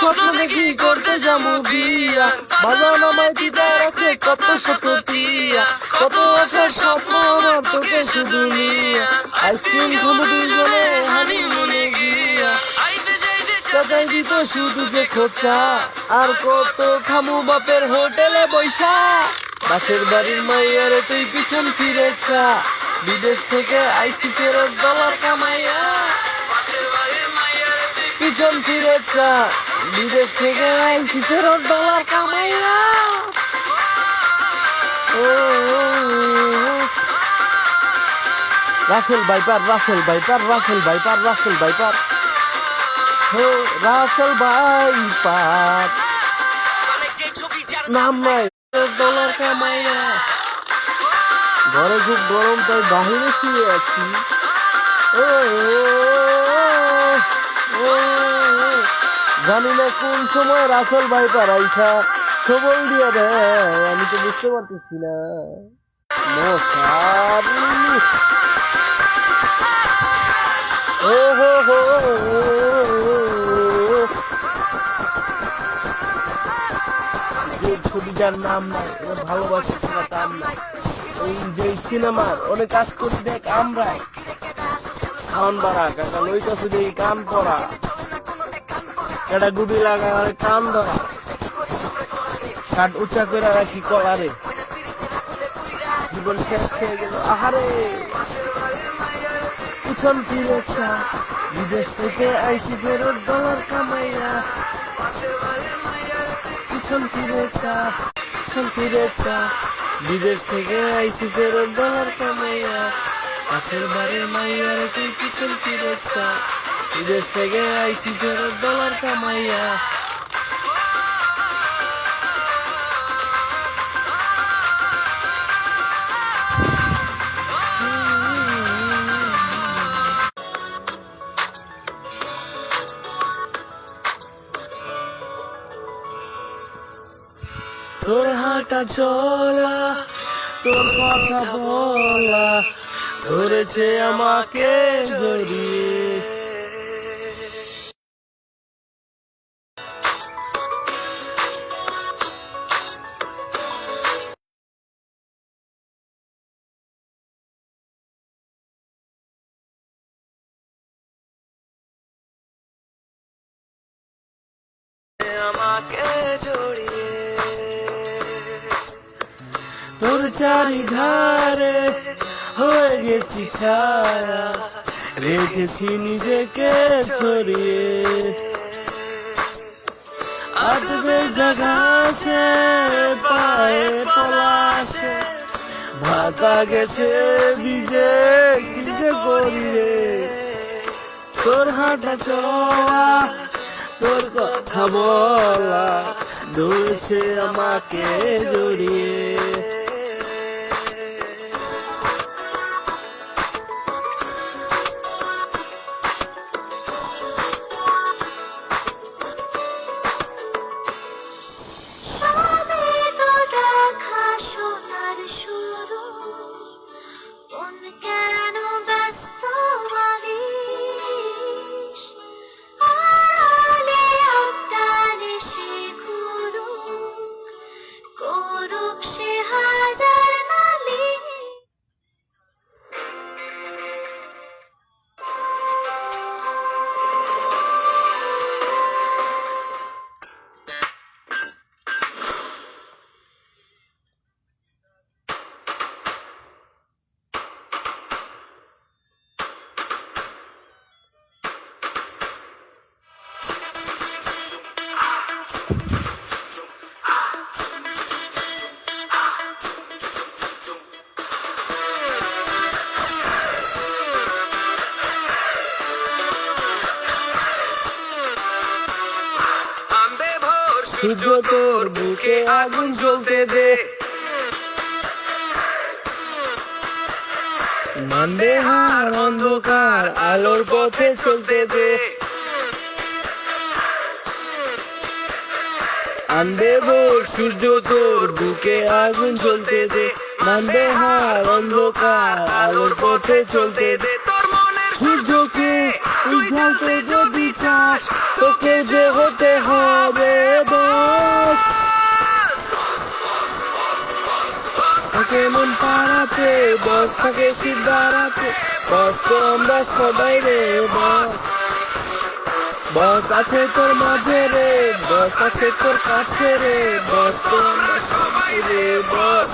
স্বপ্ন দেখি করতে যাবো বিয়া, বাজান আমায় চিতায় রাখে কত শত টিয়া, কত আশার স্বপ্ন আমার তোকে শুধু নিয়া, আইসক্রিম খাবো দুইজনে হানিমুনে গিয়া, চাচাই দিত শুধু যে খোঁচা, আর কত খামু বাপের হোটেলে বৈশা, পাশের বাড়ির মাইয়ারে তুই পিছন ফিরেছা, বিদেশ থেকে আইসি ফেরত ডলার কামাইয়া, পিছন ফিরেছা, বিদেশ থেকে আইসি ফেরত ডলার কামাইয়া। ও Russell viper, Russell viper, Russell viper, Russell viper, ও রাসেল ভাইপার, নাম নাই ডলার কামাইয়া। ঘরে খুব গরম তাই বাহিরে শুয়ে আছি। ও জানি না কোন সময় রাসেল ভাইপার আইসা সবল দিয়ে দেয়, আমি তো বুঝতে পারতেছি না। যে ছবিটার নাম নাই, ভালোবাসা ছাড়া দাম নাই, ওই যে সিনেমার অনেক কাজ করি দেখ আমরা, খাওয়ান বাড়া কাকা লইটা শুধু এই কান পড়া, এটা গুবি লাগা কান ধরা, কাঠ উচ্চা করে রাখি কলারে, জীবন শেষ হয়ে গেল আহারে। পিছন ফিরেছা, বিদেশ থেকে আইসি ফেরত ডলার কামাইয়া, পিছন ফিরেছা, পিছন ফিরেছা, বিদেশ থেকে আইসি ফেরত ডলার কামাইয়া, পাশের বাড়ির মাইয়ারে তুই পিছন ফিরেছা, বিদেশ থেকে আইসি ফেরত ডলার কামাইয়া। তোর হাঁটা চলা, তোর কথা বলা, ধরেছে আমাকে জড়িয়ে, আমাকে জড়িয়ে, তোর চারিধারে হয়ে গেছি ছায়া, রেখেছি নিজেকে ছড়িয়ে, আসবে জাগাছে পায়ে পলাশে, ভাতা গেছে ভিজে কিসে করিয়ে, তোর হাঁটা চলা, তোর কথা বলা, ধরেছে আমাকে জড়িয়ে। সূর্য তোর বুকে আগুন জ্বলতে দে, মানবে হার অন্ধকার আলোর পথে চলতে দে, আনবে ভোর সূর্য তোর বুকে আগুন জ্বলতে দে, মানবে হার অন্ধকার আলোর পথে চলতে দে, তোর মনের সূর্যকে উজ্জ্বলতে যদি চাস তোকে যে হতে হবে বস। থাকে মন পাড়াতে বস, থাকে শীত দাঁড়াতে বস, তো আমরা সবাই রে বস। বস আছে তোর মাঝে রে, বস আছে তোর কাছে রে বস, তো আমরা সবাই রে বস।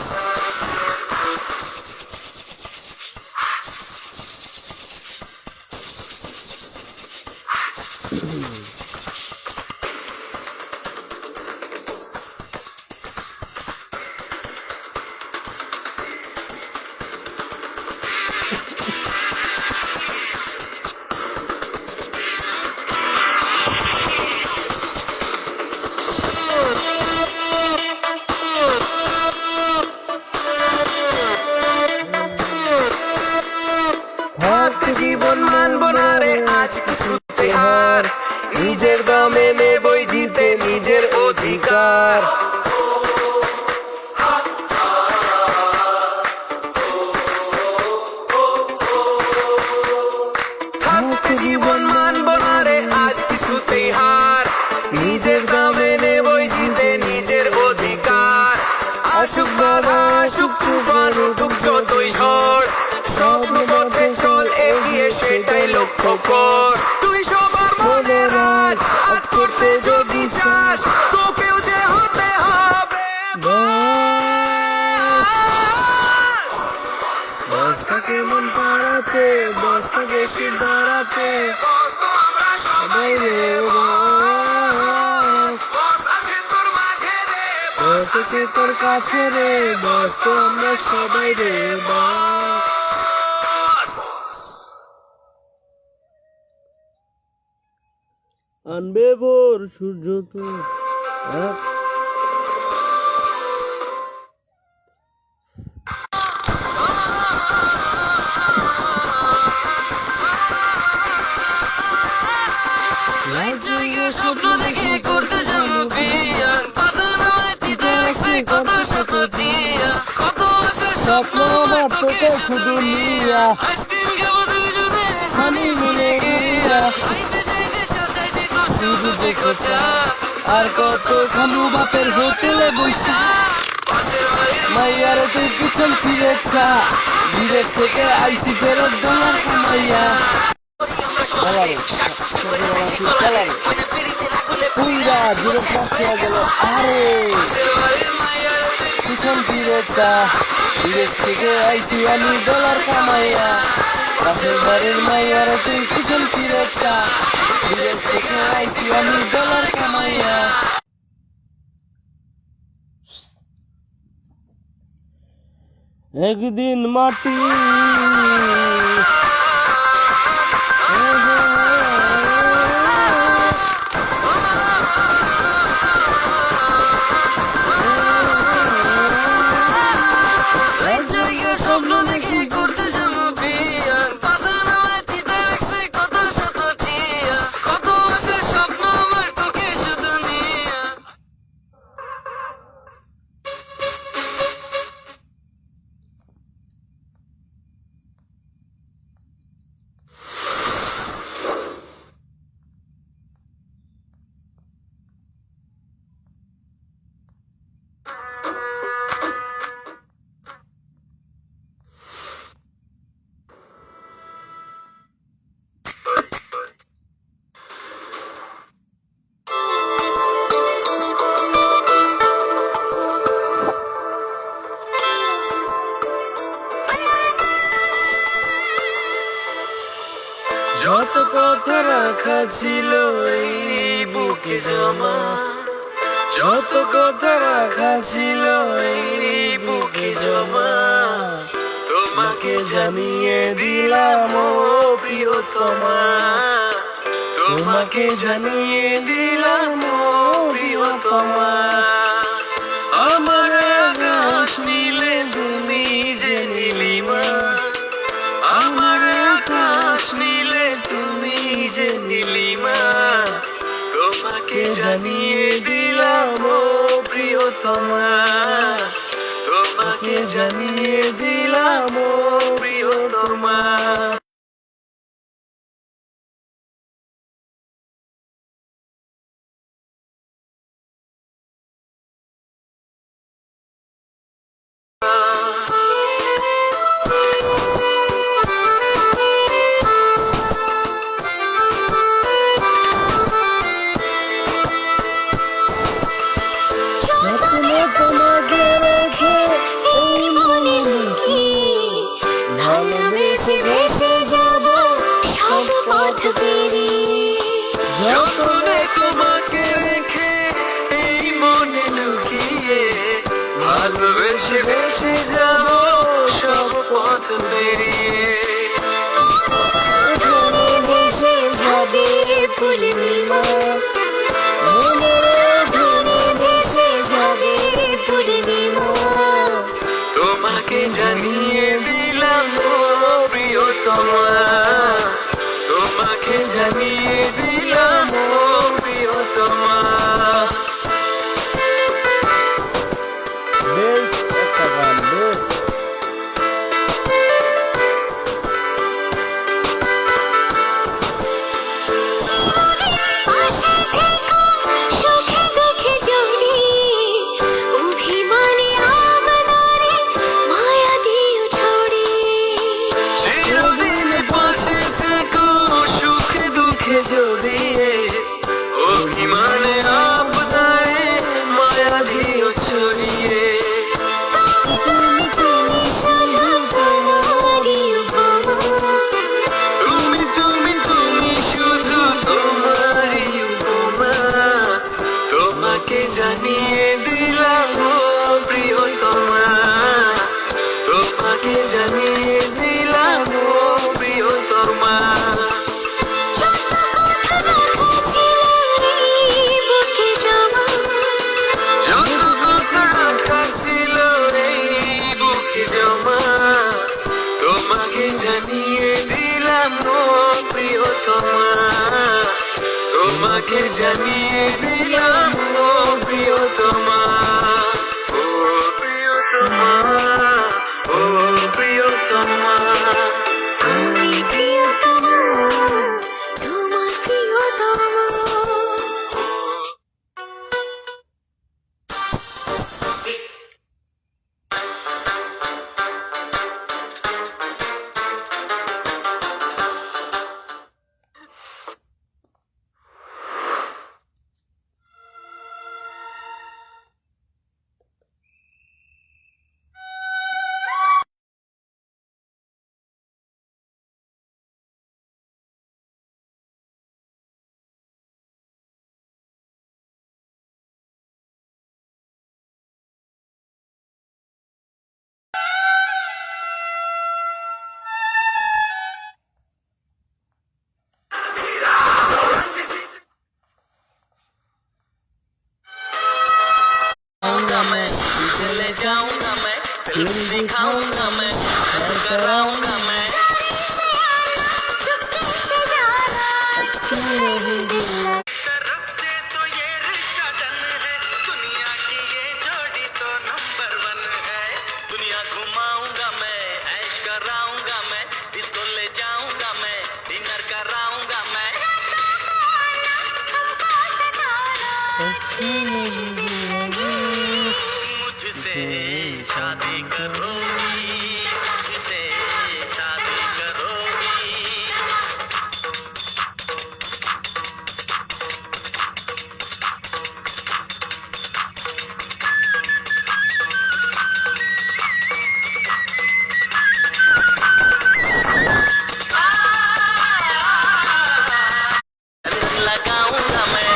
জীবন মানব না রে আজ কিছুতে হার, নিজের দমে নেবই জিতে নিজের অধিকার। থাকতে জীবন মানব না রে আজ কিছুতে হার, নিজের দমে নেবই জিতে নিজের অধিকার। আসুক বাধা আসুক তুফান উঠুক যতই ঝড়, স্বপ্ন পথে চল এগিয়ে সেটাই লক্ষ্য কর। তুই সবার মনে রাজ আজ করতে যদি চাস তোকেও যে হতে হবে বস। থাকে মন পাড়াতে বস, থাকে শীত দাঁড়াতে সবাই রে বস। বস আছে তোর কাছে রে বস, তো আমরা সবাই রে বস। আনবে ভোর সূর্য তো স্বপ্ন দেখে করতে যাবো বিয়া, কত শত দিয়া, কত আশা স্বপ্ন আমার তোকে শুধু নিয়া, আইসক্রিম খাবো দুজনে হানি মিলে গিয়া, শুধু দেখো চা আর কত খালু বাপের হোটেলে বসে মাইয়ারে তুই পিছন ফিরে চা, বিদেশ থেকে আইসি ফেরত ডলার কামাইয়া। পুইরা দূরে পাশে গেল আরে পিছন ফিরে চা, বিদেশ থেকে আইসি আমি ডলার কামাইয়া। পাশের বাড়ির মাইয়ারে তুই পিছন ফিরে চা, বিদেশ থেকে আইসি আমি ডলার কামাইয়া। একদিন মাটি স্বপ্ন দেখে করতে যাবো বিয়া, পাতা নামায় চিতা রাখছে কত শত টিয়া, কত আশা স্বপ্ন আমার তোকে শুধু নিয়া। যত কথা রাখা ছিল এই বুকে জমা, যত কথা রাখা ছিল এই বুকে জমা, তোমাকে জানিয়ে দিলাম ও প্রিয়তমা, তোমাকে জানিয়ে দিলাম ও প্রিয়তমা। আমার আকাশ নীলে তুমি যে নীলিমা, আমার আকাশ নীলে তুমি যে নীলিমা, তোমাকে জানিয়ে দিলাম ও প্রিয়তমা, তোমাকে জানিয়ে দিলাম ও প্রিয়তমা। ভালোবেসে ভেসে যাব সব পথ পেরিয়ে। যতনে তোমাকে রেখে এই মনে লুকিয়ে ভালোবেসে ভেসে যাব সব পথ পেরিয়ে। এখানে ভেসে যাবে পূর্ণিমা, মনের এখানে ভেসে যাবে পূর্ণিমা। তোমাকে জানিয়ে দিলাম ও প্রিয়তমা, তোমাকে জানিয়ে দিলাম ও প্রিয়তমা। বেশ একটা গান, বেশ। পাশে থেকো সুখে দুঃখে জড়িয়ে, অভিমানে আমারে মায়া দিও ছড়িয়ে। চিরদিন পাশে থেকো সুখে দুঃখে জড়িয়ে, অভিমানে আপনারে মায়া দিও ছড়িয়ে। তুমি তুমি শুধু তোমারই উপমা, তুমি তুমি তুমি শুধু তোমারই উপমা, তোমাকে জানিয়ে দিলাম ও প্রিয়তমা, তোমাকে জানিয়ে দিলাম ও প্রিয়তমা। যত কথা রাখা ছিল এই বুকে জমা, যত কথা রাখা ছিল এই বুকে জমা, তোমাকে জানিয়ে দিলাম ও প্রিয়তমা, তোমাকে জানিয়ে দিলাম ও প্রিয়তমা। ও প্রিয়তমা, ও প্রিয়তমা। আমি প্রিয়তমা, তোমার প্রিয়তমা। आऊंगा मैं, चले जाऊंगा मैं, फिल्म दिखाऊंगा मैं, सैर कराऊंगा मैं। तरफ से तो ये रिश्ता डन है, दुनिया की ये जोड़ी तो नंबर 1 है। दुनिया घुमाऊंगा मैं, ऐश कराऊंगा मैं, इसको ले जाऊंगा मैं, डिनर कराऊंगा मैं। मुझसे शादी करोगी, मुझसे शादी करोगी। लगाऊंगा मैं,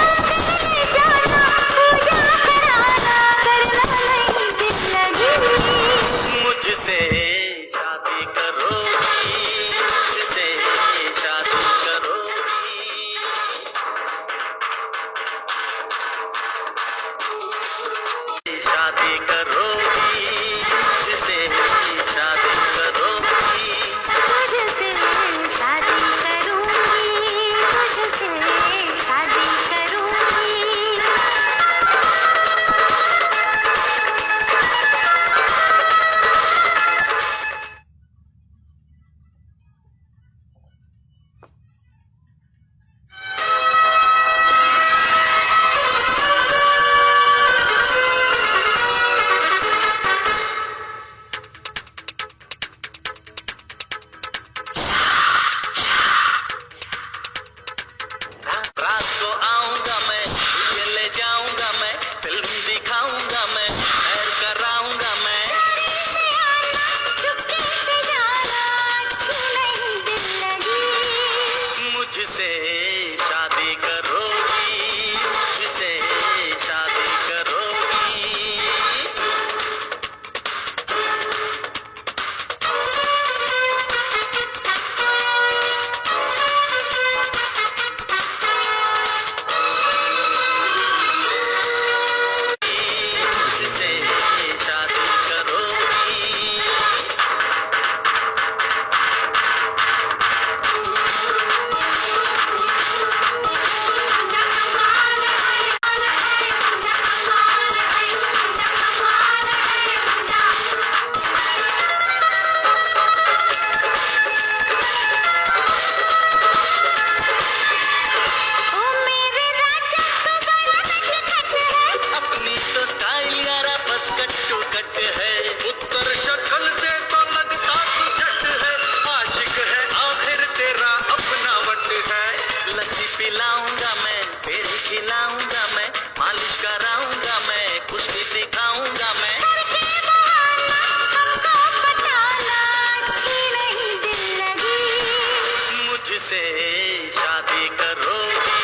मुझसे शादी करोगी,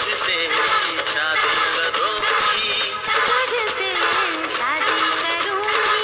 मुझसे शादी करोगी। तुझसे शादी करूंगी।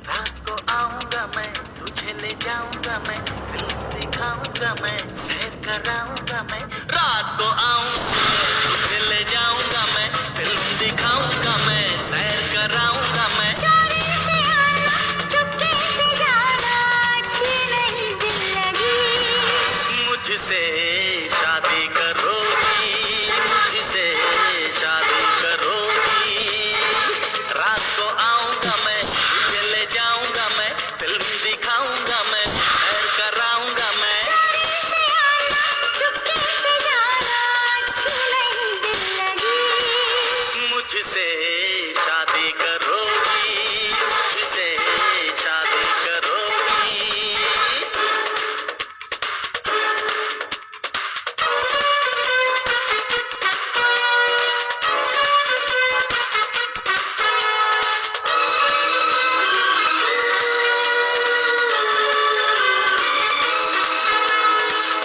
रात को आऊंगा मैं, तुझे ले जाऊंगा मैं, फिल्म दिखाऊंगा मैं, सैर कराऊंगा मैं। रात को आऊंगा मैं, तुझे ले जाऊंगा मैं, फिल्म दिखाऊंगा मैं, सैर कराऊंगा मैं। चोरी से आना, चुपके से जाना, अच्छी नहीं दिल लगी। मुझसे शादी करोगी, मुझसे शादी करोगी। रात को आऊंगा मैं, तुझे ले जाऊंगा मैं, फिल्म दिखाऊंगा मैं, सैर कराऊंगा मैं। चोरी से आना, चुपके से जाना, अच्छी नहीं दिल लगी। मुझसे शादी करोगी, मुझसे शादी करोगी।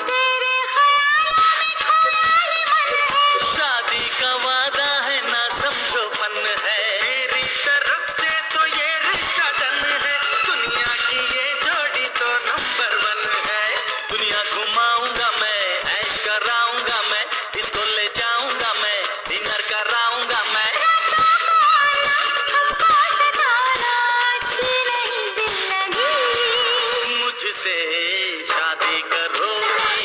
तेरे ख्यालों में खोया ही मन है। शादी का वादा है ना समझो फन है, मेरी तरफ से तो ये रिश्ता डन है। दुनिया की ये जोड़ी तो नंबर 1 है। दुनिया घुमाऊंगा मैं, ऐश कराऊंगा मैं, इसको ले जाऊंगा मैं, डिनर कराऊंगा मैं। हमको सताना, अच्छी नहीं दिल लगी। मुझसे शादी करोगी,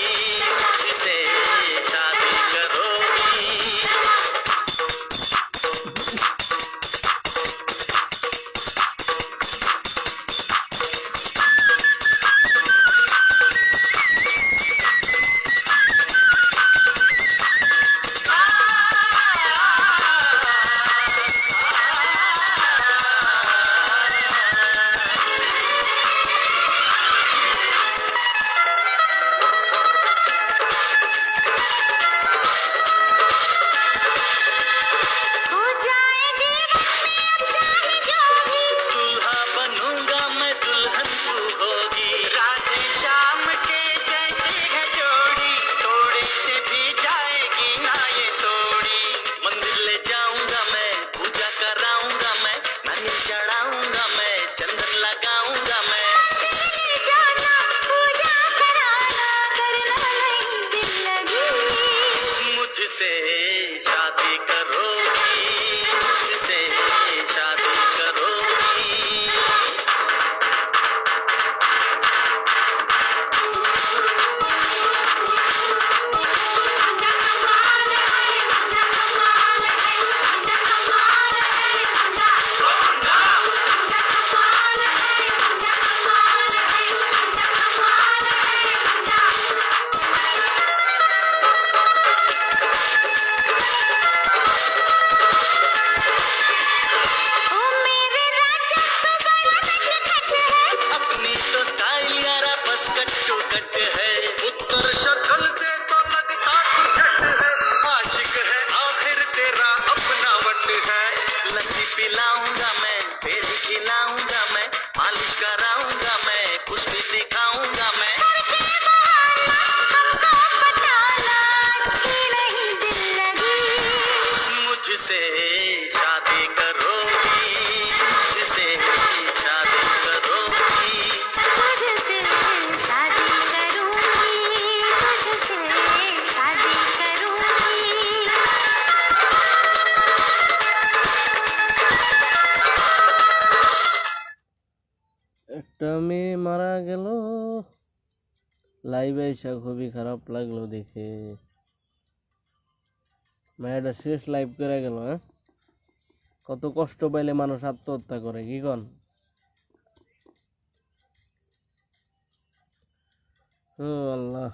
मुझसे शादी करोगी। हो जाए जीवन में अब चाहे जो भी। दूल्हा बनूंगा मैं, दुल्हन तू होगी। रात शाम के जैसे है जोड़ी, थोड़े से भी जाएगी ना ये तोड़ी। मंदिर ले जाऊंगा मैं, पूजा कराऊंगा मैं, नारियल चढ़ाऊंगा मैं, चंदन लगाऊंगा मैं। तेरे जाना, पूजा कराना, करना नहीं दिल लगी। मुझसे शादी करोगी, मुझसे शादी करोगी। ओ मेरे राजा तू बड़ा नटखट है। अपनी तो स्टाइल यारा बस कट्टू कट है। उत्तर शक्ल से तो लगता तू झट है। आशिक है आखिर तेरा अपना वट है। लस्सी पिलाऊंगा मैं, तेरी खिलाऊंगा मैं, मालिश कराऊंगा मैं, कुश्ती दिखाऊंगा मैं। करके बहाना, हमको बताना, अच्छी नहीं दिल लगी। मुझसे शादी करोगी, मुझसे शादी करोगी। तुझसे शादी करूंगी, तुझसे शादी करूंगी। একটা মেয়ে মারা গেল, লাইভে এসে খুবই খারাপ লাগলো দেখে। মেয়েটা শেষ লাইভ করে গেল। কত কষ্ট পাইলে মানুষ আত্মহত্যা করে, কি কন? ও আল্লাহ।